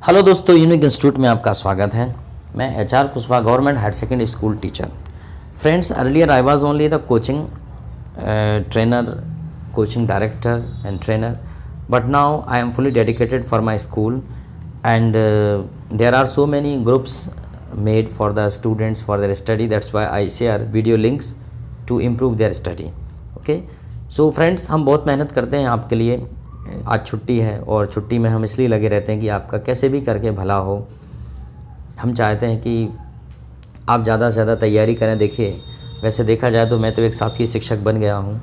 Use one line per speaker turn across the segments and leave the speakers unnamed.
Hello दोस्तों, unique institute में आपका स्वागत है। मैं HR Kushwaha, government higher secondary school teacher. Friends, earlier I was only the coaching trainer, coaching director and trainer, but now I am fully dedicated for my school, and there are so many groups made for the students for their study. That's why I share video links to improve their study. Okay, so friends, हम बहुत मेहनत करते हैं आपके लिए। आज छुट्टी है और छुट्टी में हम इसलिए लगे रहते हैं कि आपका कैसे भी करके भला हो। हम चाहते हैं कि आप ज़्यादा से ज़्यादा तैयारी करें। देखिए, वैसे देखा जाए तो मैं तो एक शासकीय शिक्षक बन गया हूँ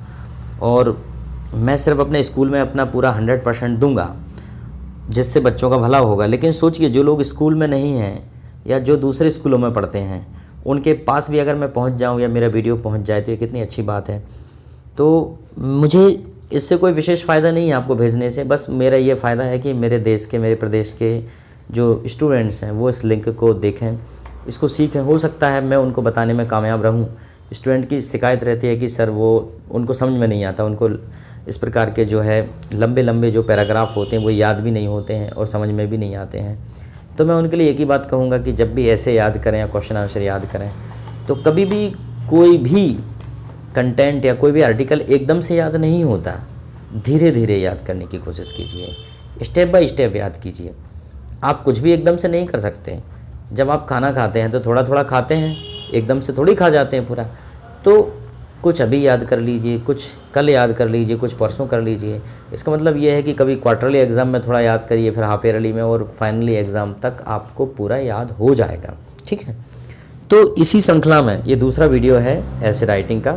और मैं सिर्फ अपने स्कूल में अपना पूरा 100% दूंगा जिससे बच्चों का भला होगा। लेकिन सोचिए, जो लोग स्कूल में नहीं हैं या जो दूसरे स्कूलों में पढ़ते हैं, उनके पास भी अगर मैं पहुंच जाऊं या मेरा वीडियो पहुंच जाए तो ये कितनी अच्छी बात है। तो मुझे इससे कोई विशेष फ़ायदा नहीं है आपको भेजने से। बस मेरा ये फ़ायदा है कि मेरे देश के, मेरे प्रदेश के जो स्टूडेंट्स हैं वो इस लिंक को देखें, इसको सीखें। हो सकता है मैं उनको बताने में कामयाब रहूं। स्टूडेंट की शिकायत रहती है कि सर वो उनको समझ में नहीं आता, उनको इस प्रकार के जो है लंबे लंबे जो पैराग्राफ होते हैं वो याद भी नहीं होते हैं और समझ में भी नहीं आते हैं। तो मैं उनके लिए एक ही बात कहूँगा कि जब भी ऐसे याद करें या क्वेश्चन आंसर याद करें तो कभी भी कोई भी कंटेंट या कोई भी आर्टिकल एकदम से याद नहीं होता। धीरे धीरे याद करने की कोशिश कीजिए, स्टेप बाय स्टेप याद कीजिए। आप कुछ भी एकदम से नहीं कर सकते। जब आप खाना खाते हैं तो थोड़ा थोड़ा खाते हैं, एकदम से थोड़ी खा जाते हैं पूरा। तो कुछ अभी याद कर लीजिए, कुछ कल याद कर लीजिए, कुछ परसों कर लीजिए। इसका मतलब ये है कि कभी क्वार्टरली एग्ज़ाम में थोड़ा याद करिए, फिर हाफ ईयरली में, और फाइनली एग्ज़ाम तक आपको पूरा याद हो जाएगा। ठीक है, तो इसी श्रृंखला में ये दूसरा वीडियो है ऐसे राइटिंग का।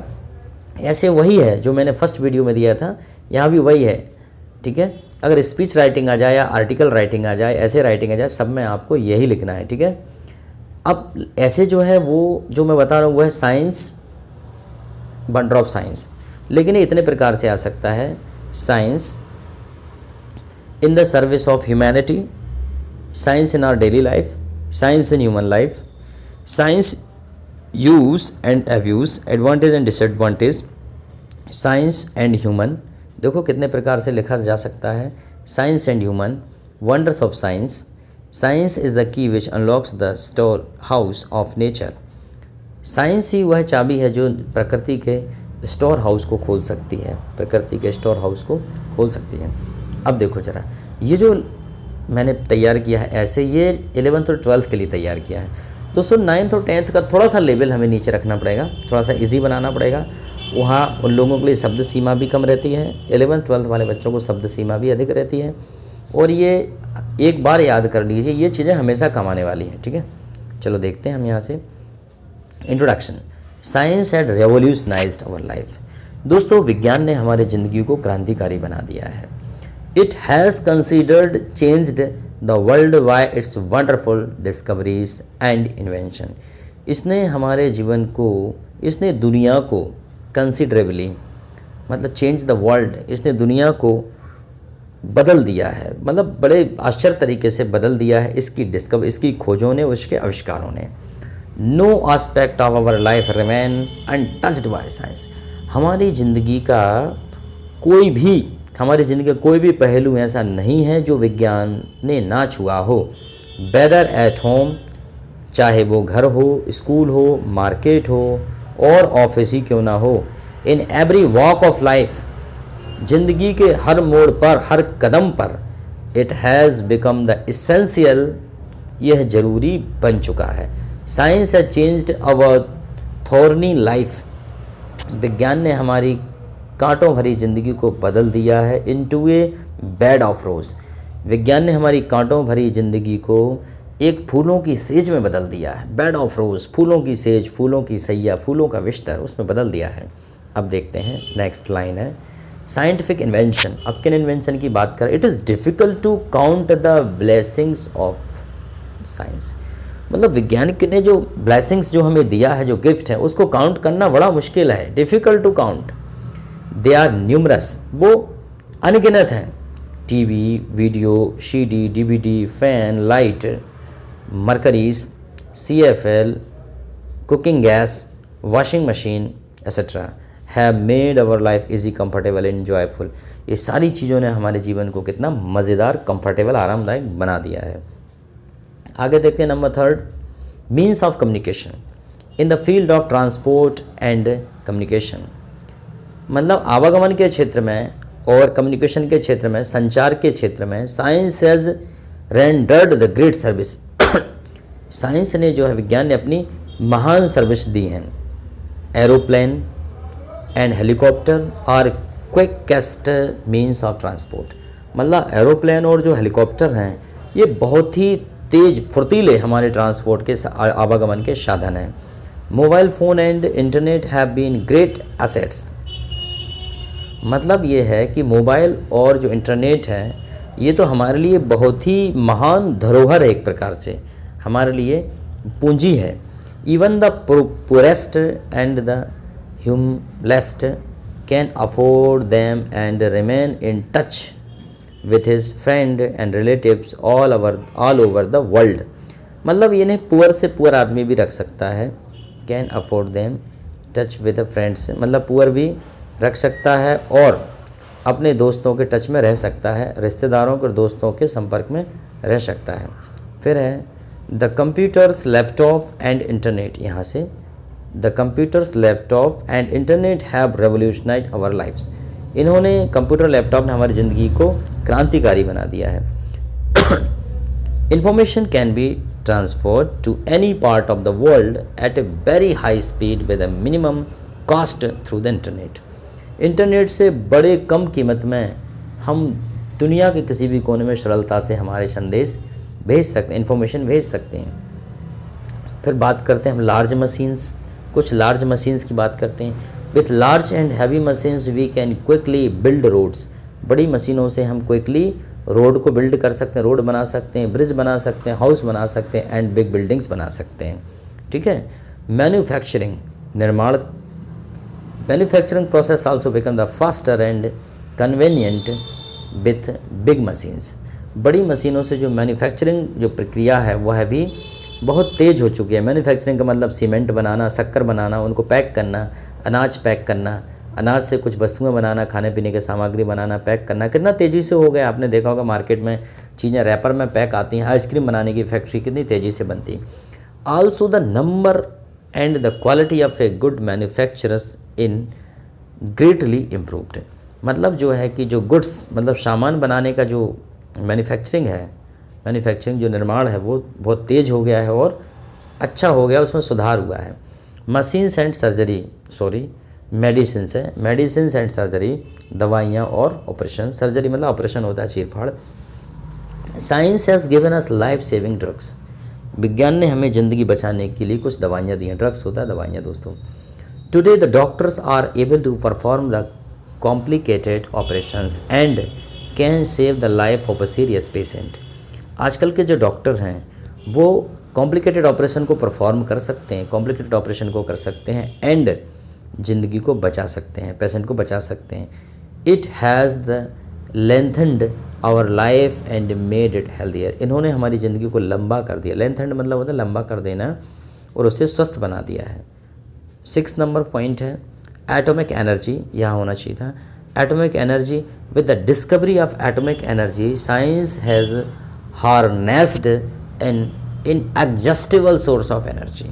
ऐसे वही है जो मैंने फर्स्ट वीडियो में दिया था, यहाँ भी वही है। ठीक है, अगर स्पीच राइटिंग आ जाए या आर्टिकल राइटिंग आ जाए, ऐसे राइटिंग आ जाए, सब में आपको यही लिखना है। ठीक है, अब ऐसे जो है वो जो मैं बता रहा हूँ वो है साइंस, बंडर ऑफ साइंस। लेकिन ये इतने प्रकार से आ सकता है: science in the service of humanity, science in our daily life, science in human life, science use and abuse, advantage and disadvantage, science and human. देखो कितने प्रकार से लिखा जा सकता है। Science and human, wonders of science, science is the key which unlocks the storehouse of nature. Science ही वह चाबी है जो प्रकृति के स्टोर हाउस को खोल सकती है, प्रकृति के स्टोर हाउस को खोल सकती है। अब देखो ज़रा, ये जो मैंने तैयार किया है ऐसे, ये 11th और 12th के लिए तैयार किया है। दोस्तों 9th और 10th का थोड़ा सा लेवल हमें नीचे रखना पड़ेगा, थोड़ा सा इजी बनाना पड़ेगा। वहाँ उन लोगों के लिए शब्द सीमा भी कम रहती है, 11th 12th वाले बच्चों को शब्द सीमा भी अधिक रहती है। और ये एक बार याद कर लीजिए, ये चीज़ें हमेशा कम आने वाली हैं। ठीक है, चलो देखते हैं हम यहाँ से। Introduction. Science had revolutionised our life. दोस्तों, विज्ञान ने हमारे ज़िंदगी को क्रांतिकारी बना दिया है। It has considered changed the world by it's wonderful discoveries and invention. इसने हमारे जीवन को, इसने दुनिया को कंसिडरेबली, मतलब चेंज द वर्ल्ड, इसने दुनिया को बदल दिया है, मतलब बड़े आश्चर्य तरीके से बदल दिया है इसकी खोजों ने, उसके आविष्कारों ने। No aspect of our life remain untouched by science. हमारी ज़िंदगी का कोई भी पहलू ऐसा नहीं है जो विज्ञान ने ना छुआ हो। वेदर एट होम, चाहे वो घर हो, स्कूल हो, मार्केट हो और ऑफिस ही क्यों ना हो, in every walk of life, ज़िंदगी के हर मोड़ पर, हर कदम पर, it has become the essential, यह ज़रूरी बन चुका है। Science has changed our thorny life. विज्ञान ने हमारी कांटों भरी ज़िंदगी को बदल दिया है into A bed of rows. विज्ञान ने हमारी कांटों भरी ज़िंदगी को एक फूलों की सेज में बदल दिया है। बेड ऑफ रोज़, फूलों की सेज, फूलों की सैया, फूलों का बिस्तर, उसमें बदल दिया है। अब देखते हैं, नेक्स्ट लाइन है साइंटिफिक इन्वेंशन। अब किन इन्वेंशन की बात करें? It is difficult to count the blessings of science. मतलब वैज्ञानिक ने जो ब्लेसिंग्स जो हमें दिया है, जो गिफ्ट है, उसको काउंट करना बड़ा मुश्किल है। Difficult to count, they are numerous, वो अनगिनत हैं। TV, video, CD, DVD, fan, light, mercuries, CFL, cooking gas, washing machine etcetera have made our life easy, comfortable and enjoyful. ये सारी चीज़ों ने हमारे जीवन को कितना मज़ेदार, कंफर्टेबल, आरामदायक बना दिया है। आगे देखते हैं number third, means of communication in the field of transport and communication. मतलब आवागमन के क्षेत्र में और कम्युनिकेशन के क्षेत्र में, संचार के क्षेत्र में science has rendered the great service. Science ने जो है, विज्ञान ने अपनी महान सर्विस दी हैं। Aeroplane and helicopter are quickest means of transport. मतलब एरोप्लेन और जो हेलीकॉप्टर हैं ये बहुत ही तेज फुर्तीले हमारे ट्रांसपोर्ट के आवागमन के साधन हैं। Mobile phone and internet have been great assets. मतलब ये है कि मोबाइल और जो इंटरनेट है ये तो हमारे लिए बहुत ही महान धरोहर है, एक प्रकार से हमारे लिए पूंजी है। Even the poorest and the humblest can afford them and remain in touch with his friend and relatives all over the world। मतलब ये नहीं, पुअर से पुअर आदमी भी रख सकता है, can afford them touch with friends, मतलब पुअर भी रख सकता है और अपने दोस्तों के टच में रह सकता है, रिश्तेदारों के दोस्तों के संपर्क में रह सकता है। फिर है the computers laptop and internet. यहाँ से the computers laptop and internet have revolutionised our lifes. इन्होंने, कंप्यूटर लैपटॉप ने हमारी ज़िंदगी को क्रांतिकारी बना दिया है। Information can be transferred to any part of the world at a very high speed with a minimum cost through the internet. Internet से बड़े कम कीमत में हम दुनिया के किसी भी कोने में सरलता से हमारे संदेश भेज सकते हैं, इंफॉर्मेशन भेज सकते हैं। फिर बात करते हैं हम लार्ज मशीन्स, कुछ लार्ज मशीन्स की बात करते हैं। With large and heavy machines we can quickly build roads. बड़ी मशीनों से हम क्विकली रोड को बिल्ड कर सकते हैं, रोड बना सकते हैं, ब्रिज बना सकते हैं, हाउस बना सकते हैं एंड बिग बिल्डिंग्स बना सकते हैं। ठीक है। मैन्युफैक्चरिंग, निर्माण, manufacturing process also become the faster and convenient with big machines. बड़ी मशीनों से जो मैन्युफैक्चरिंग जो प्रक्रिया है वह भी बहुत तेज़ हो चुकी है। मैन्युफैक्चरिंग का मतलब सीमेंट बनाना, शक्कर बनाना, उनको पैक करना, अनाज पैक करना, अनाज से कुछ वस्तुएं बनाना, खाने पीने के सामग्री बनाना, पैक करना, कितना तेज़ी से हो गया। आपने देखा होगा मार्केट में चीज़ें रैपर में पैक आती हैं। आइसक्रीम बनाने की फैक्ट्री कितनी तेज़ी से बनती है। Also the number and the quality of a good manufacturers in greatly improved. मतलब जो है कि जो गुड्स, मतलब सामान बनाने का जो मैन्युफैक्चरिंग है, मैन्युफैक्चरिंग जो निर्माण है वो बहुत तेज़ हो गया है और अच्छा हो गया, उसमें सुधार हुआ है। मशीन्स एंड सर्जरी, मेडिसिन है, मेडिसिन एंड सर्जरी, दवाइयाँ और ऑपरेशन। सर्जरी मतलब ऑपरेशन होता है चीरफाड़। Science has given us life saving drugs. विज्ञान ने हमें ज़िंदगी बचाने के लिए कुछ दवाइयाँ दी हैं। ड्रग्स होता है दवाइयाँ दोस्तों। Today the doctors are able to perform the complicated operations and can save the life of a serious patient. आजकल के जो डॉक्टर हैं वो कॉम्प्लिकेटेड ऑपरेशन को परफॉर्म कर सकते हैं, कॉम्प्लिकेटेड ऑपरेशन को कर सकते हैं एंड ज़िंदगी को बचा सकते हैं, पेशेंट को बचा सकते हैं। It has the lengthened our life and made it healthier. इन्होंने हमारी ज़िंदगी को लंबा कर दिया। लेंथनड मतलब होता है लंबा कर देना और उसे स्वस्थ बना दिया है। 6 नंबर पॉइंट है एटॉमिक एनर्जी, यहाँ होना चाहिए था। Atomic energy, with the discovery of atomic energy science has harnessed an inexhaustible source of energy.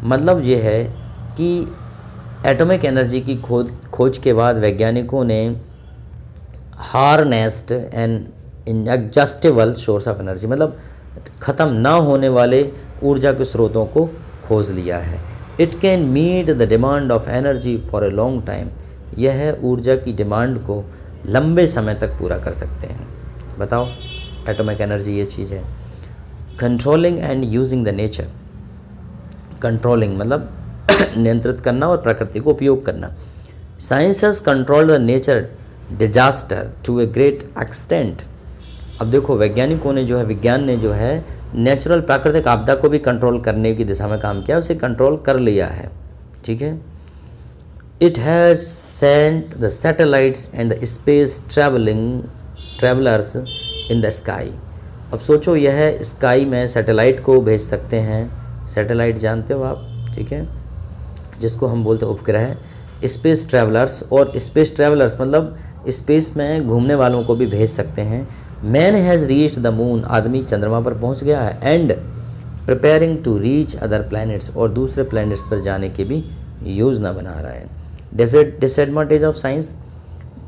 मतलब ये है कि एटॉमिक एनर्जी की खोज के बाद वैज्ञानिकों ने harnessed an inexhaustible source of energy, मतलब ख़त्म ना होने वाले ऊर्जा के स्रोतों को खोज लिया है। It can meet the demand of energy for a long time. यह ऊर्जा की डिमांड को लंबे समय तक पूरा कर सकते हैं। बताओ, एटॉमिक एनर्जी ये चीज़ है। Controlling and using the nature. Controlling मतलब नियंत्रित करना और प्रकृति को उपयोग करना। Science has controlled the nature disaster to a great extent. अब देखो वैज्ञानिकों ने जो है, विज्ञान ने जो है नेचुरल प्राकृतिक आपदा को भी कंट्रोल करने की दिशा में काम किया, उसे कंट्रोल कर लिया है। ठीक है। It has sent the satellites and the space travellers in the sky. अब सोचो, यह स्काई में सैटेलाइट को भेज सकते हैं। सैटेलाइट जानते हो आप, ठीक है, जिसको हम बोलते हैं उपग्रह। स्पेस ट्रैवलर्स, और स्पेस ट्रैवलर्स मतलब स्पेस में घूमने वालों को भी भेज सकते हैं। Man has reached the moon. आदमी चंद्रमा पर पहुंच गया है। And preparing to reach other planets, और दूसरे प्लैनेट्स पर जाने की भी योजना बना रहा है। डिसएडवांटेज ऑफ साइंस,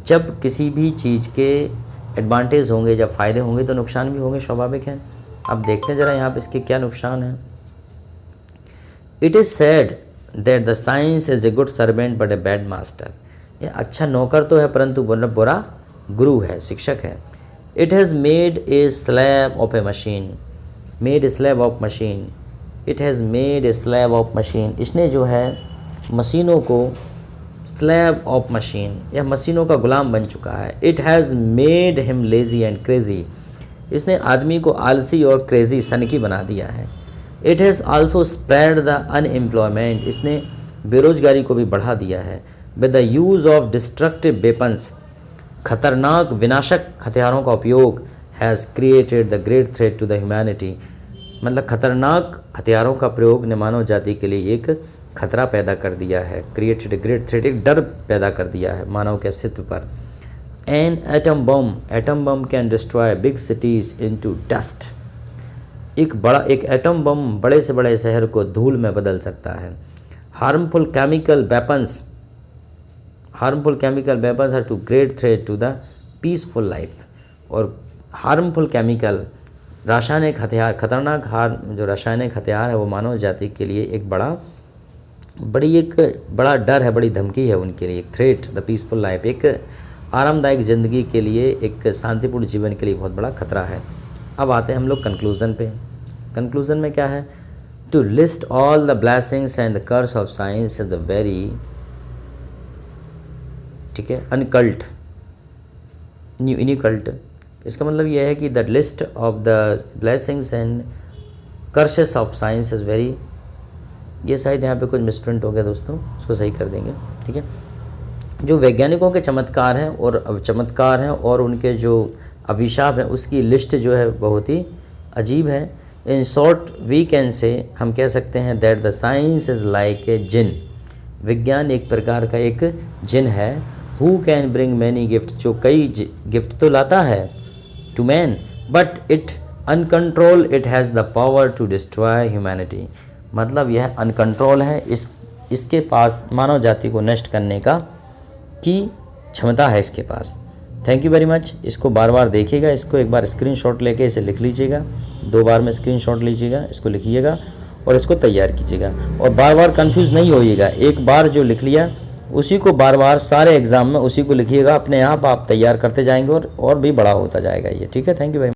जब किसी भी चीज़ के एडवांटेज होंगे, जब फ़ायदे होंगे तो नुकसान भी होंगे, स्वाभाविक है। अब देखते हैं ज़रा यहाँ पे इसके क्या नुकसान हैं। It is sad that the science is a good servant but a bad master, ये अच्छा नौकर तो है परंतु बुरा गुरु है, शिक्षक है। It has made a slab of A machine, made a slab of machine, it has made a slab of machine, इसने जो है मशीनों को, स्लैब ऑफ मशीन, यह मशीनों का गुलाम बन चुका है। It has made him lazy and crazy, इसने आदमी को आलसी और क्रेज़ी, सनकी बना दिया है। It has also spread the unemployment, इसने बेरोजगारी को भी बढ़ा दिया है। With the use of destructive weapons, खतरनाक विनाशक हथियारों का उपयोग, has created the great threat to the humanity, मतलब खतरनाक हथियारों का प्रयोग ने मानव जाति के लिए एक खतरा पैदा कर दिया है। क्रिएटेड ए ग्रेट थ्रेट, एक डर पैदा कर दिया है मानव के अस्तित्व पर। An atom bomb can destroy big cities into dust, एक एटम बम बड़े से बड़े शहर को धूल में बदल सकता है। Harmful chemical weapons are to great threat to the peaceful life, और हार्मफुल केमिकल, रासायनिक हथियार, खतरनाक जो रासायनिक हथियार है वो मानव जाति के लिए एक बड़ा डर है, बड़ी धमकी है उनके लिए। थ्रेट द पीसफुल लाइफ, एक आरामदायक ज़िंदगी के लिए, एक शांतिपूर्ण जीवन के लिए बहुत बड़ा खतरा है। अब आते हैं हम लोग कंक्लूज़न पे। कंक्लूज़न में क्या है? To list all the blessings and the curse of science is the very, ठीक है, अनकल्ट इनकल्ट। इसका मतलब यह है कि the list of the blessings and curses of science is very, ये शायद यहाँ पे कुछ मिसप्रिंट हो गया दोस्तों, उसको सही कर देंगे, ठीक है। जो वैज्ञानिकों के चमत्कार हैं और उनके जो अभिशाप हैं उसकी लिस्ट जो है बहुत ही अजीब है। In short we can say, हम कह सकते हैं that the science is like a jinn, विज्ञान एक प्रकार का एक जिन है। Who can bring many gift, जो कई गिफ्ट तो लाता है to man, but it uncontrol, it has the power to destroy humanity, मतलब यह अनकंट्रोल है, इसके पास मानव जाति को नष्ट करने की क्षमता है इसके पास। Thank you very much. इसको बार बार देखिएगा, इसको एक बार स्क्रीनशॉट लेके इसे लिख लीजिएगा, 2 बार में स्क्रीनशॉट लीजिएगा, इसको लिखिएगा और इसको तैयार कीजिएगा, और बार बार कंफ्यूज नहीं होइएगा। एक बार जो लिख लिया उसी को बार बार सारे एग्ज़ाम में उसी को लिखिएगा, अपने आप तैयार करते जाएंगे और भी बड़ा होता जाएगा ये, ठीक है। Thank you very much.